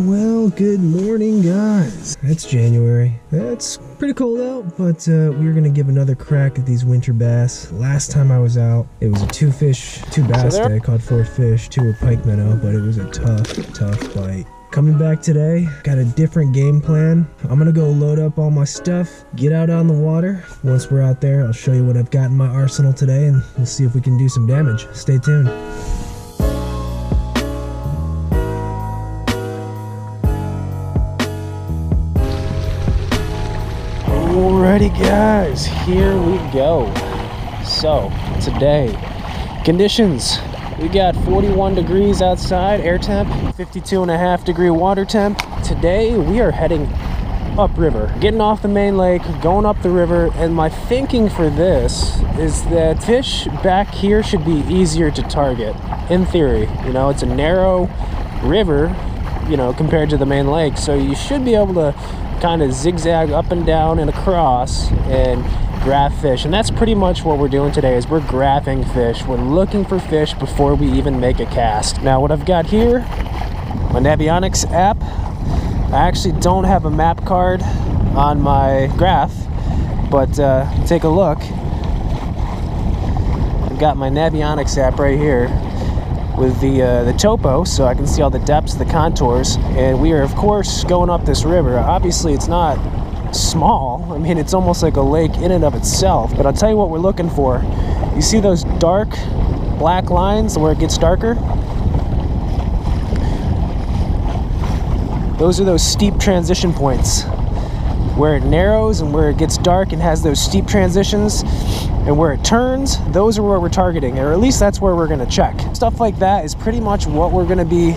Well, good morning, guys. It's January. It's pretty cold out, but we're gonna give another crack at these winter bass. Last time I was out, it was a two bass day. Caught 4 fish, 2 were pike minnow, but it was a tough bite. Coming back today, got a different game plan. I'm gonna go load up all my stuff, get out on the water. Once we're out there, I'll show you what I've got in my arsenal today, and we'll see if we can do some damage. Stay tuned. Alrighty guys, here we go. So today, conditions, we got 41 degrees outside, air temp, 52.5 degree water temp. Today we are heading upriver, getting off the main lake, going up the river, and my thinking for this is that fish back here should be easier to target, in theory. You know, it's a narrow river, you know, compared to the main lake, so you should be able to kind of zigzag up and down and across and grab fish. And that's pretty much what we're doing today, is we're grabbing fish. We're looking for fish before we even make a cast. Now what I've got here, my Navionics app. I actually don't have a map card on my graph, but take a look. I've got my Navionics app right here with the topo, so I can see all the depths, the contours, and we are of course going up this river. Obviously it's not small, I mean it's almost like a lake in and of itself, but I'll tell you what we're looking for. You see those dark black lines where it gets darker? Those are those steep transition points where it narrows and where it gets dark and has those steep transitions, and where it turns, those are where we're targeting, or at least that's where we're going to check. Stuff like that is pretty much what we're going to be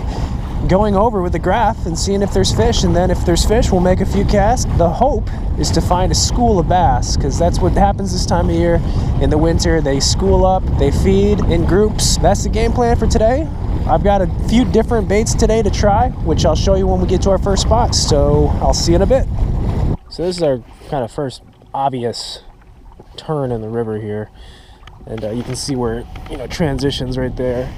going over with the graph and seeing if there's fish, and then if there's fish, we'll make a few casts. The hope is to find a school of bass, because that's what happens this time of year. In the winter, they school up, they feed in groups. That's the game plan for today. I've got a few different baits today to try, which I'll show you when we get to our first spot, so I'll see you in a bit. So this is our kind of first obvious turn in the river here, and you can see where it, you know, transitions right there.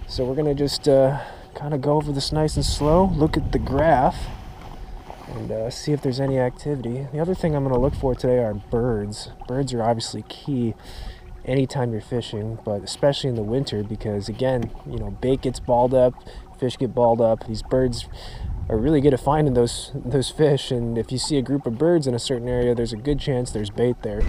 So we're gonna just kind of go over this nice and slow, look at the graph, and see if there's any activity. The other thing I'm gonna look for today are birds. Birds are obviously key anytime you're fishing, but especially in the winter, because again, you know, bait gets balled up, fish get balled up. These birds are really good at finding those fish, and if you see a group of birds in a certain area, there's a good chance there's bait there.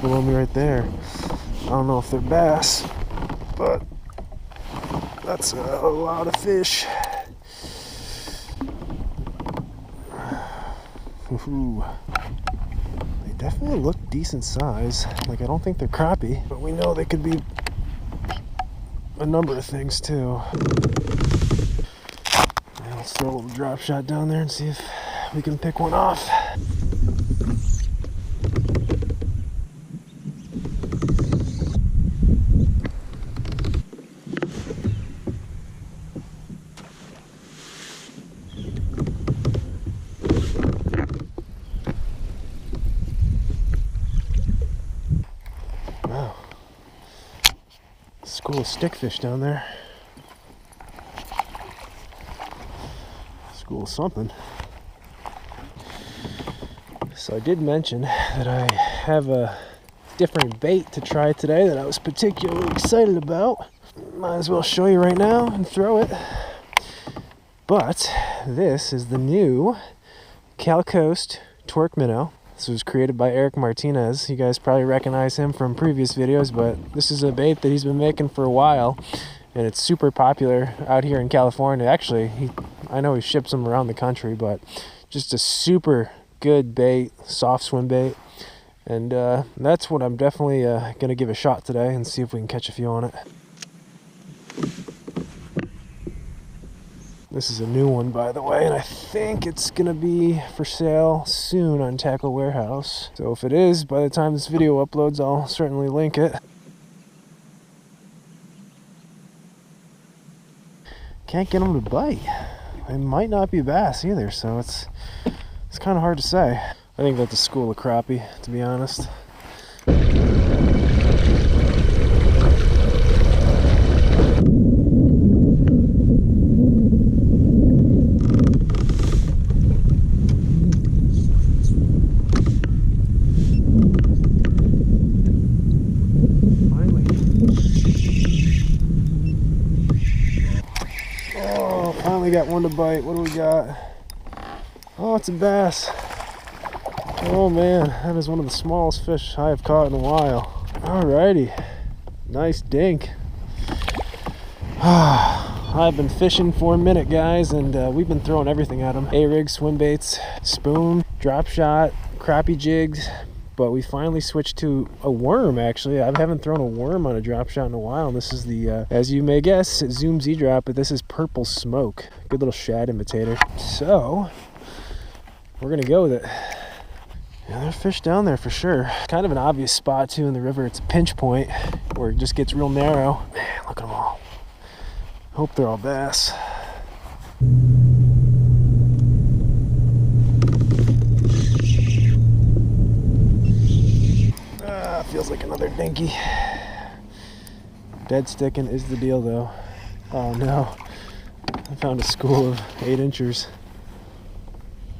Below me right there. I don't know if they're bass, but that's a lot of fish. Ooh. They definitely look decent size. Like, I don't think they're crappie, but we know they could be a number of things too. Yeah, let's throw a little drop shot down there and see if we can pick one off. Wow, school of stickfish down there. School of something. So I did mention that I have a different bait to try today that I was particularly excited about. Might as well show you right now and throw it. But this is the new Cal Coast Torque Minnow. This was created by Eric Martinez. You guys probably recognize him from previous videos, but this is a bait that he's been making for a while, and it's super popular out here in California. Actually, I know he ships them around the country, but just a super good bait, soft swim bait, and that's what I'm definitely gonna give a shot today and see if we can catch a few on it. This is a new one, by the way, and I think it's gonna be for sale soon on Tackle Warehouse. So if it is, by the time this video uploads, I'll certainly link it. Can't get them to bite. They might not be bass either, so it's kind of hard to say. I think that's a school of crappie, to be honest. Finally got one to bite. What do we got? Oh, it's a bass. Oh man, that is one of the smallest fish I have caught in a while. Alrighty, nice dink. I've been fishing for a minute, guys, and we've been throwing everything at them. A-rig, swim baits, spoon, drop shot, crappie jigs, but we finally switched to a worm. Actually, I haven't thrown a worm on a drop shot in a while, and this is the, as you may guess, Zoom Z-Drop, but this is Purple Smoke. Good little shad imitator. So, we're gonna go with it. Yeah, there's fish down there for sure. Kind of an obvious spot too in the river. It's a pinch point where it just gets real narrow. Man, look at them all. Hope they're all bass. Feels like another dinky. Dead sticking is the deal though. Oh no. I found a school of 8 inchers.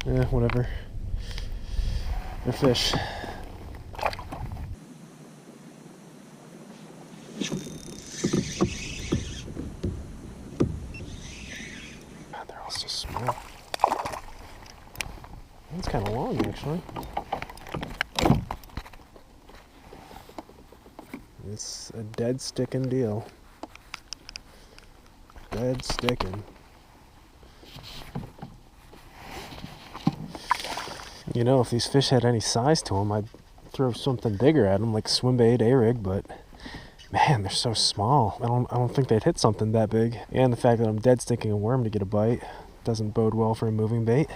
Yeah, whatever. They're fish. God, they're all so small. That's kind of long actually. It's a dead sticking deal. Dead sticking. You know, if these fish had any size to them, I'd throw something bigger at them, like swim bait, A-rig, but man, they're so small. I don't think they'd hit something that big. And the fact that I'm dead sticking a worm to get a bite doesn't bode well for a moving bait.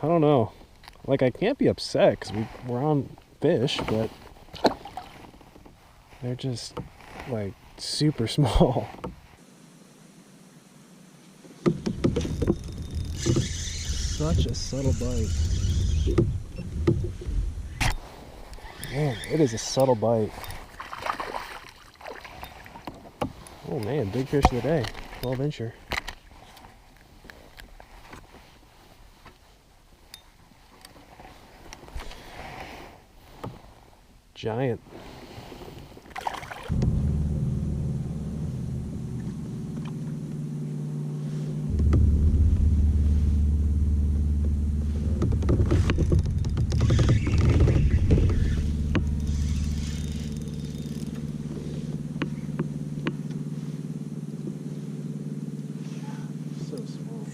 I don't know. Like, I can't be upset because we're on fish, but they're just like super small. Such a subtle bite. Man, it is a subtle bite. Oh man, big fish of the day. 12 incher. Giant. So small.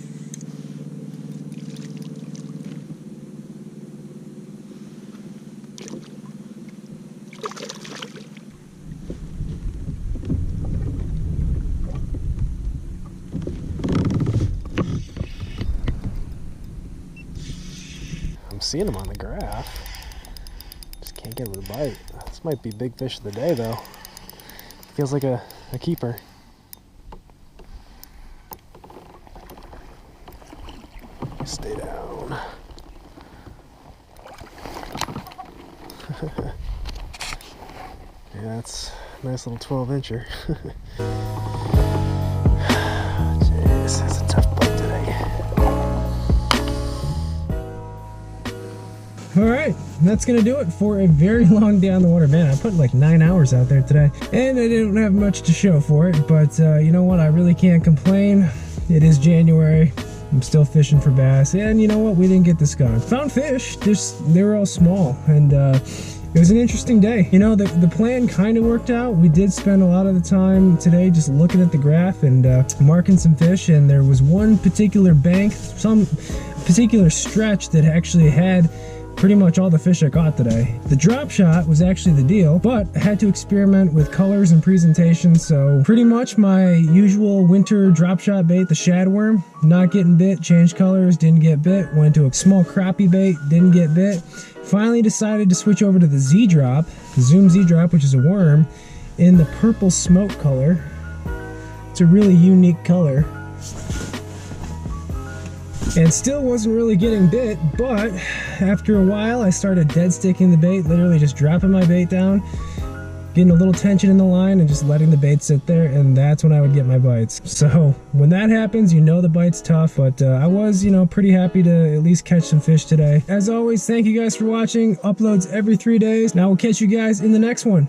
Seeing them on the graph, just can't get them to bite. This might be big fish of the day though. Feels like a keeper. Stay down. Yeah, it's a nice little 12 incher. Jeez, that's a tough bite today. Alright, that's gonna do it for a very long day on the water. Man, I put like 9 hours out there today, and I didn't have much to show for it, but you know what, I really can't complain. It is January. I'm still fishing for bass, and you know what? We didn't get the skunk. Found fish, just they were all small, and it was an interesting day. You know, the plan kind of worked out. We did spend a lot of the time today just looking at the graph and marking some fish, and there was one particular bank, some particular stretch that actually had pretty much all the fish I caught today. The drop shot was actually the deal, but I had to experiment with colors and presentation, so pretty much my usual winter drop shot bait, the shad worm, not getting bit, changed colors, didn't get bit, went to a small crappie bait, didn't get bit. Finally decided to switch over to the Z-drop, the Zoom Z-drop, which is a worm, in the purple smoke color. It's a really unique color. And still wasn't really getting bit, but after a while I started dead sticking the bait, literally just dropping my bait down, getting a little tension in the line and just letting the bait sit there, and that's when I would get my bites. So when that happens, you know the bite's tough, but I was, you know, pretty happy to at least catch some fish today. As always, thank you guys for watching. Uploads every 3 days. Now we'll catch you guys in the next one.